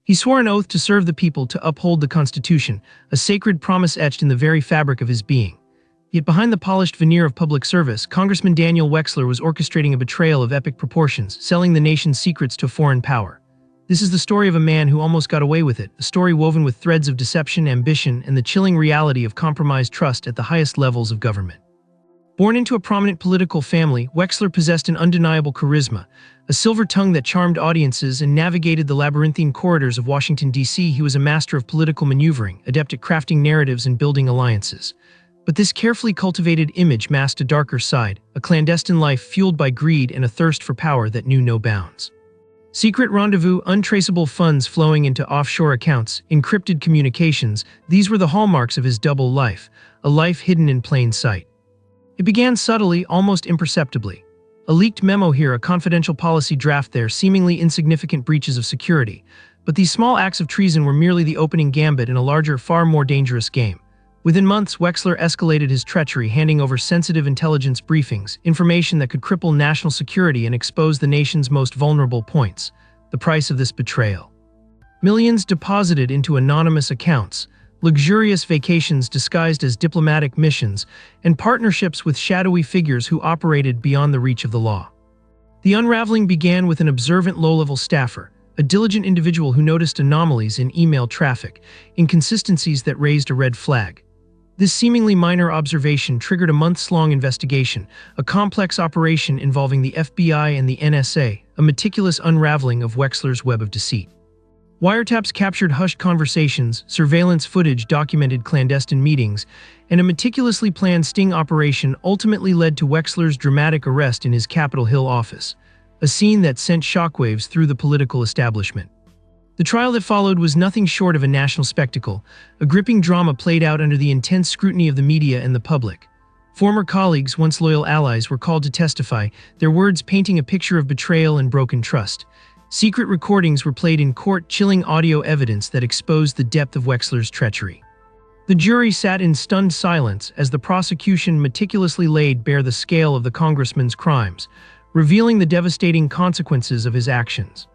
He swore an oath to serve the people, to uphold the Constitution, a sacred promise etched in the very fabric of his being. Yet behind the polished veneer of public service, Congressman Daniel Wexler was orchestrating a betrayal of epic proportions, selling the nation's secrets to a foreign power. This is the story of a man who almost got away with it, a story woven with threads of deception, ambition, and the chilling reality of compromised trust at the highest levels of government. Born into a prominent political family, Wexler possessed an undeniable charisma, a silver tongue that charmed audiences and navigated the labyrinthine corridors of Washington, D.C. He was a master of political maneuvering, adept at crafting narratives and building alliances. But this carefully cultivated image masked a darker side, a clandestine life fueled by greed and a thirst for power that knew no bounds. Secret rendezvous, untraceable funds flowing into offshore accounts, encrypted communications, these were the hallmarks of his double life, a life hidden in plain sight. It began subtly, almost imperceptibly. A leaked memo here, a confidential policy draft there, seemingly insignificant breaches of security. But these small acts of treason were merely the opening gambit in a larger, far more dangerous game. Within months, Wexler escalated his treachery, handing over sensitive intelligence briefings, information that could cripple national security and expose the nation's most vulnerable points. The price of this betrayal: millions deposited into anonymous accounts, luxurious vacations disguised as diplomatic missions, and partnerships with shadowy figures who operated beyond the reach of the law. The unraveling began with an observant low-level staffer, a diligent individual who noticed anomalies in email traffic, inconsistencies that raised a red flag. This seemingly minor observation triggered a months-long investigation, a complex operation involving the FBI and the NSA, a meticulous unraveling of Wexler's web of deceit. Wiretaps captured hushed conversations, surveillance footage documented clandestine meetings, and a meticulously planned sting operation ultimately led to Wexler's dramatic arrest in his Capitol Hill office, a scene that sent shockwaves through the political establishment. The trial that followed was nothing short of a national spectacle, a gripping drama played out under the intense scrutiny of the media and the public. Former colleagues, once loyal allies, were called to testify, their words painting a picture of betrayal and broken trust. Secret recordings were played in court, chilling audio evidence that exposed the depth of Wexler's treachery. The jury sat in stunned silence as the prosecution meticulously laid bare the scale of the congressman's crimes, revealing the devastating consequences of his actions.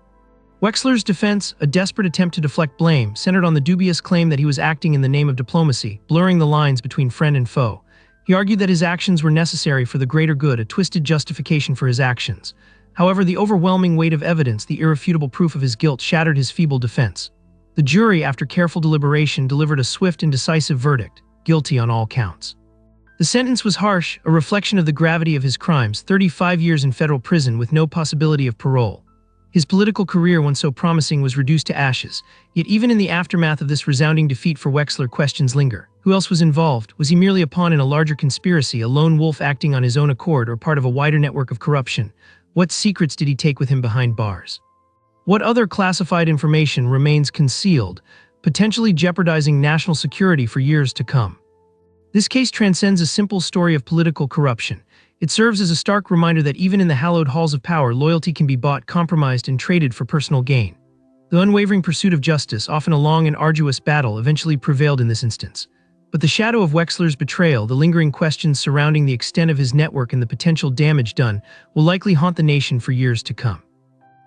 Wexler's defense, a desperate attempt to deflect blame, centered on the dubious claim that he was acting in the name of diplomacy, blurring the lines between friend and foe. He argued that his actions were necessary for the greater good, a twisted justification for his actions. However, the overwhelming weight of evidence, the irrefutable proof of his guilt, shattered his feeble defense. The jury, after careful deliberation, delivered a swift and decisive verdict: guilty on all counts. The sentence was harsh, a reflection of the gravity of his crimes: 35 years in federal prison with no possibility of parole. His political career, once so promising, was reduced to ashes. Yet even in the aftermath of this resounding defeat for Wexler, questions linger. Who else was involved? Was he merely a pawn in a larger conspiracy, a lone wolf acting on his own accord, or part of a wider network of corruption? What secrets did he take with him behind bars? What other classified information remains concealed, potentially jeopardizing national security for years to come? This case transcends a simple story of political corruption. It serves as a stark reminder that even in the hallowed halls of power, loyalty can be bought, compromised, and traded for personal gain. The unwavering pursuit of justice, often a long and arduous battle, eventually prevailed in this instance. But the shadow of Wexler's betrayal, the lingering questions surrounding the extent of his network and the potential damage done, will likely haunt the nation for years to come.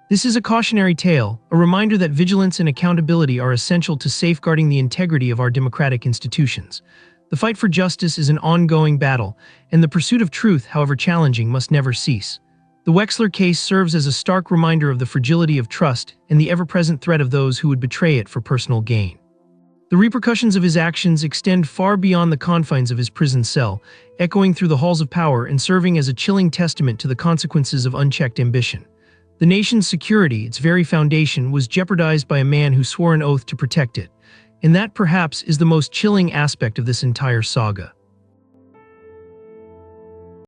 This is a cautionary tale, a reminder that vigilance and accountability are essential to safeguarding the integrity of our democratic institutions. The fight for justice is an ongoing battle, and the pursuit of truth, however challenging, must never cease. The Wexler case serves as a stark reminder of the fragility of trust and the ever-present threat of those who would betray it for personal gain. The repercussions of his actions extend far beyond the confines of his prison cell, echoing through the halls of power and serving as a chilling testament to the consequences of unchecked ambition. The nation's security, its very foundation, was jeopardized by a man who swore an oath to protect it. And that, perhaps, is the most chilling aspect of this entire saga.